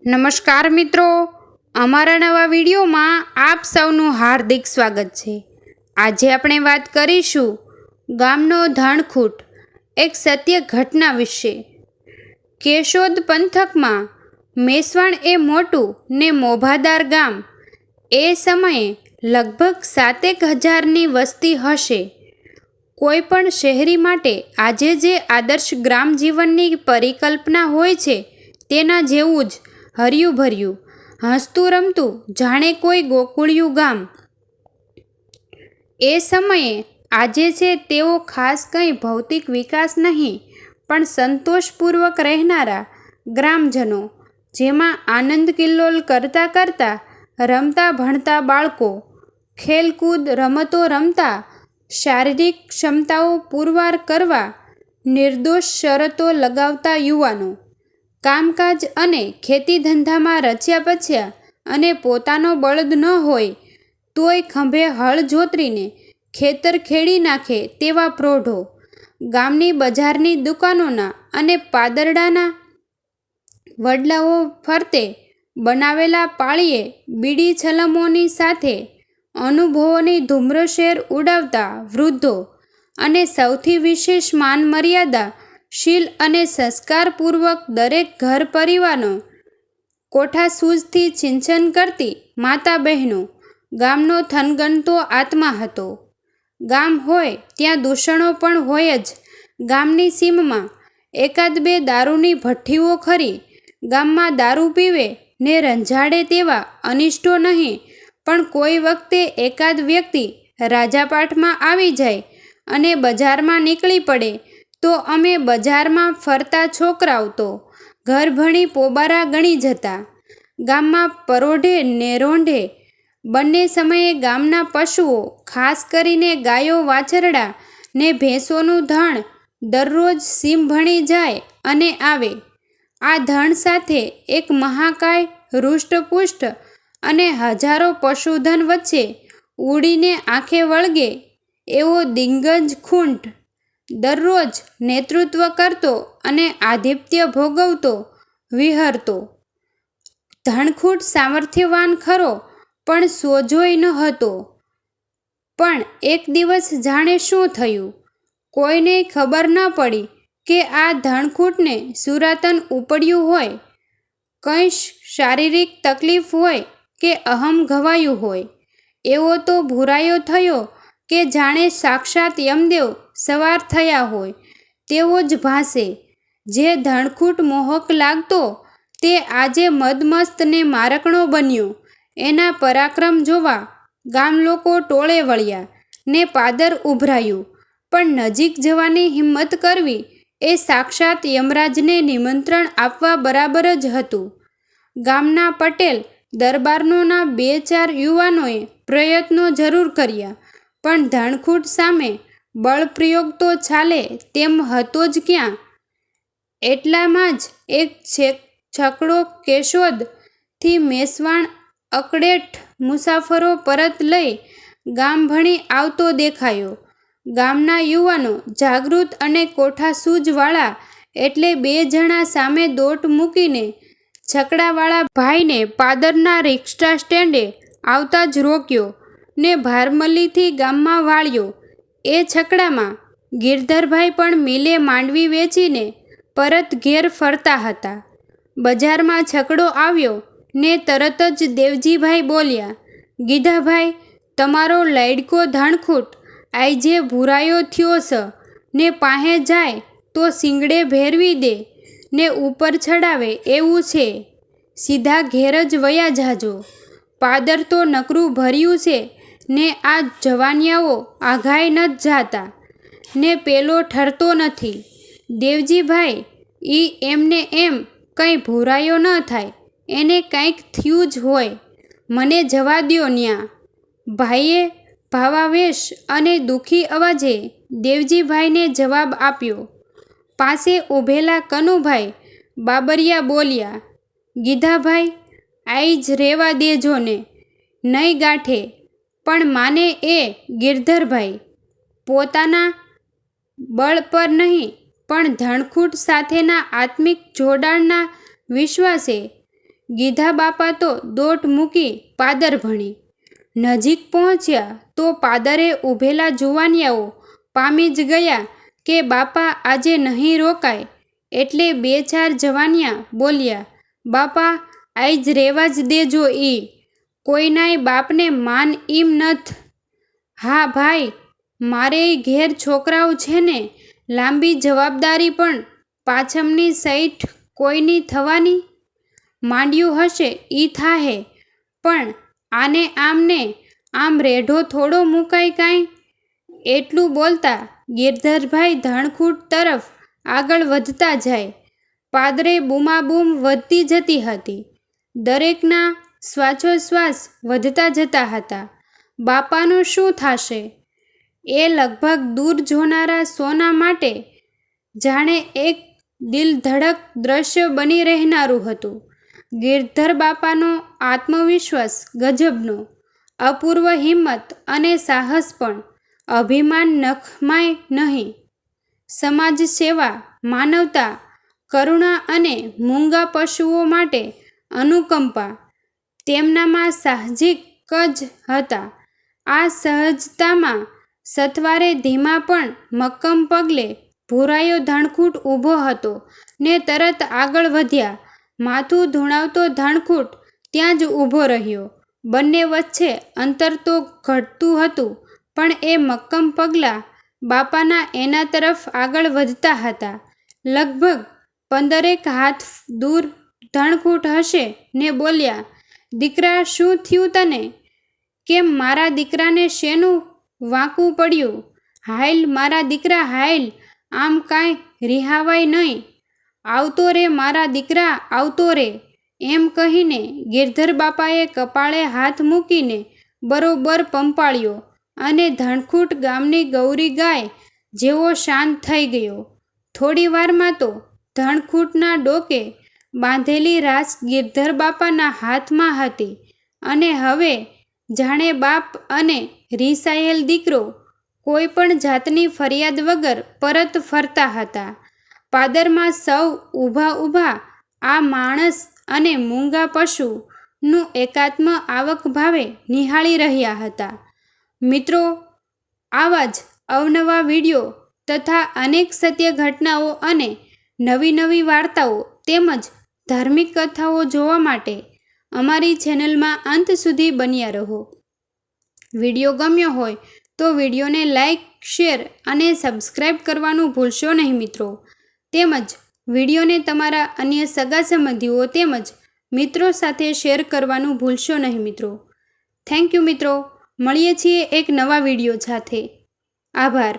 નમસ્કાર મિત્રો, અમારા નવા વિડીયોમાં આપ સૌનું હાર્દિક સ્વાગત છે। આજે આપણે વાત કરીશું ગામનો ધણખૂટ, એક સત્ય ઘટના વિશે। કેશોદ પંથકમાં મેસવાણ એ મોટું ને મોભાદાર ગામ। એ સમયે લગભગ 7,000ની વસ્તી હશે। કોઈ પણ શહેરી માટે આજે જે આદર્શ ગ્રામ જીવનની પરિકલ્પના હોય છે તેના જેવું જ હર્યું ભર્યું, હસતું રમતું, જાણે કોઈ ગોકુળિયું ગામ એ સમયે। આજે છે તેઓ ખાસ કંઈ ભૌતિક વિકાસ નહીં, પણ સંતોષપૂર્વક રહેનારા ગ્રામજનો, જેમાં આનંદ કિલ્લોલ કરતાં કરતાં રમતા ભણતા બાળકો, ખેલકૂદ રમતો રમતા, શારીરિક ક્ષમતાઓ પુરવાર કરવા નિર્દોષ શરતો લગાવતા યુવાનો, કામકાજ અને ખેતી ધંધામાં રચ્યા પચ્યા અને પોતાનો બળદ ન હોય તોય ખંભે હળ જોતરીને ખેતર ખેડી નાખે તેવા પ્રૌઢો, ગામની બજારની દુકાનોના અને પાદરડાના વડલાઓ ફરતે બનાવેલા પાળીએ બીડી છલમોની સાથે અનુભવોની ધૂમ્રશેર ઉડાવતા વૃદ્ધો, અને સૌથી વિશેષ માન મર્યાદા, શીલ અને સંસ્કારપૂર્વક દરેક ઘર પરિવારનો કોઠાસૂઝથી સિંચન કરતી માતા બહેનો, ગામનો થનગનતો આત્મા હતો। ગામ હોય ત્યાં દૂષણો પણ હોય જ। ગામની સીમમાં એકાદ બે દારૂની ભઠ્ઠીઓ ખરી। ગામમાં દારૂ પીવે ને રંજાડે તેવા અનિષ્ટો નહીં, પણ કોઈ વખતે એકાદ વ્યક્તિ રાજાપાઠમાં આવી જાય અને બજારમાં નીકળી પડે તો અમે બજારમાં ફરતા છોકરાઓ તો ઘર ભણી પોબારા ગણી જતા। ગામમાં પરોઢે ને રોંઢે બંને સમયે ગામના પશુઓ, ખાસ કરીને ગાયો વાછરડા ને ભેંસોનું ધણ દરરોજ સીમ ભણી જાય અને આવે। આ ધણ સાથે એક મહાકાય, હૃષ્ટપુષ્ટ અને હજારો પશુધન વચ્ચે ઉડીને આંખે વળગે એવો દિગ્ગજ ખૂંટ દરરોજ નેતૃત્વ કરતો અને આધિપત્ય ભોગવતો વિહરતો। ધણખૂટ સામર્થ્યવાન ખરો, પણ સોજોય ન હતો। પણ એક દિવસ જાણે શું થયું, કોઈને ખબર ન પડી કે આ ધણખૂટને સુરાતન ઉપડ્યું હોય, કંઈ શારીરિક તકલીફ હોય કે અહમ ઘવાયું હોય। એવો તો ભૂરાયો થયો કે જાણે સાક્ષાત યમદેવ સવાર થયા હોય તેવો જ ભાસે। જે ધણખૂટ મોહક લાગતો તે આજે મદમસ્ત ને મારકણો બન્યો। એના પરાક્રમ જોવા ગામ લોકો ટોળે વળ્યા ને પાદર ઉભરાયું, પણ નજીક જવાની હિંમત કરવી એ સાક્ષાત યમરાજને નિમંત્રણ આપવા બરાબર જ હતું। ગામના પટેલ દરબારનોના 2-4 યુવાનોએ પ્રયત્નો જરૂર કર્યા, પણ ધણખૂટ સામે બળપ્રયોગ તો ચાલે તેમ હતો જ ક્યાં। એટલામાં જ એક છકડો કેશોદથી મેસવાણ અકળેઠ મુસાફરો પરત લઈ ગામ ભણી આવતો દેખાયો। ગામના યુવાનો જાગૃત અને કોઠાસૂઝવાળા એટલે 2 જણા સામે દોટ મૂકીને છકડાવાળા ભાઈને પાદરના રિક્ષા સ્ટેન્ડે આવતા જ રોક્યો ને ભારમલ્લીથી ગામમાં વાળ્યો। એ છકડામાં ગિરધરભાઈ પણ મિલે માંડવી વેચીને પરત ઘેર ફરતા હતા। બજારમાં છકડો આવ્યો ને તરત જ દેવજીભાઈ બોલ્યા, ગીધાભાઈ, તમારો લૈડકો ધણખૂટ આઈજે ભૂરાયો થયો સ ને પાહે જાય તો શિંગડે ભેરવી દે ને ઉપર ચડાવે એવું છે। સીધા ઘેર જ વયા જાજો। પાદર તો નકરું ભર્યું છે ને આ જવાનિયાઓ આઘાય નથ જાતા ને પેલો ઠરતો નથી। દેવજીભાઈ, ઈ એમને એમ કંઈ ભૂરાયો ન થાય, એને કાંઈક થયું જ હોય, મને જવા દ્યો ન્યા। ભાઈએ ભાવાવેશ અને દુઃખી અવાજે દેવજીભાઈને જવાબ આપ્યો। પાસે ઊભેલા કનુભાઈ બાબરિયા બોલ્યા, ગીધાભાઈ, આઈ જ રેવા દેજો ને, નહીં ગાંઠે। પણ માને એ ગિરધરભાઈ પોતાના બળ પર નહીં, પણ ધણખૂટ સાથેના આત્મિક જોડાણના વિશ્વાસે ગીધા બાપા તો દોટ મૂકી પાદર ભણી. નજીક પહોંચ્યા તો પાદરે ઊભેલા જુવાનિયાઓ પામી જ ગયા કે બાપા આજે નહીં રોકાય. એટલે 2-4 જવાનિયા બોલ્યા, બાપા આજ રેવા જ દેજો, ઈ કોઈનાય બાપને માન ઈમ નથ. હા ભાઈ, મારેય ઘેર છોકરાઓ છે ને, લાંબી જવાબદારી પણ પાછમની સઈઠ કોઈની થવાની. માંડ્યું હશે ઈ થાહે, પણ આને આમને આમ રેઢો થોડો મુકાય કાંઈ. એટલું બોલતા ગિરધરભાઈ ધણખૂટ તરફ આગળ વધતા જાય. પાદરે બૂમાબૂમ વધતી જતી હતી. દરેકના શ્વાસોશ્વાસ વધતા જતા હતા. બાપાનું શું થાશે? એ લગભગ દૂર જોનારા સોના માટે જાણે એક દિલધડક દ્રશ્ય બની રહેનારું હતું. ગિરધર બાપાનો આત્મવિશ્વાસ ગજબનો, અપૂર્વ હિંમત અને સાહસ પણ, અભિમાન નખમાય નહીં. સમાજ સેવા, માનવતા, કરુણા અને મૂંગા પશુઓ માટે અનુકંપા તેમનામાં સાહજિક જ હતા. આ સહજતામાં સથવારે ધીમા પણ મક્કમ પગલે ભૂરાયો ધણખૂટ ઊભો હતો ને તરત આગળ વધ્યા. માથું ધૂણાવતો ધણખૂટ ત્યાં જ ઊભો રહ્યો. બંને વચ્ચે અંતર તો ઘટતું હતું, પણ એ મક્કમ પગલાં બાપાના એના તરફ આગળ વધતા હતા. લગભગ 15 હાથ દૂર ધણખૂટ હશે ને બોલ્યા, દીકરા શું થયું તને? કેમ મારા દીકરાને શેનું વાંકું પડ્યું? હાયલ મારા દીકરા હાયલ, આમ કાંઈ રિહાવાય નહીં. આવતો રે મારા દીકરા, આવતો રે. એમ કહીને ગિરધર બાપાએ કપાળે હાથ મૂકીને બરોબર પંપાળ્યો અને ધણખૂટ ગામની ગૌરી ગાય જેવો શાંત થઈ ગયો. થોડી વારમાં તો ધણખૂટના ડોકે બાંધેલી રાસ ગિરધર બાપાના હાથમાં હતી અને હવે જાણે બાપ અને રીસાયેલ દીકરો કોઈ પણ જાતની ફરિયાદ વગર પરત ફરતા હતા. પાદરમાં સૌ ઊભા ઊભા આ માણસ અને મૂંગા પશુનું એકાત્મ આવક ભાવે નિહાળી રહ્યા હતા. મિત્રો, આવા જ અવનવા વિડીયો તથા અનેક સત્ય ઘટનાઓ અને નવી નવી વાર્તાઓ તેમજ ધાર્મિક કથાઓ જોવા માટે અમારી ચેનલમાં અંત સુધી બન્યા રહો. વિડીયો ગમ્યો હોય તો વિડીયોને લાઈક, શેર અને સબસ્ક્રાઈબ કરવાનું ભૂલશો નહીં મિત્રો. તેમજ વિડીયોને તમારા અન્ય સગા સંબંધીઓ તેમજ મિત્રો સાથે શેર કરવાનું ભૂલશો નહીં મિત્રો. થેન્ક યુ મિત્રો. મળીએ છીએ એક નવા વિડીયો સાથે. આભાર.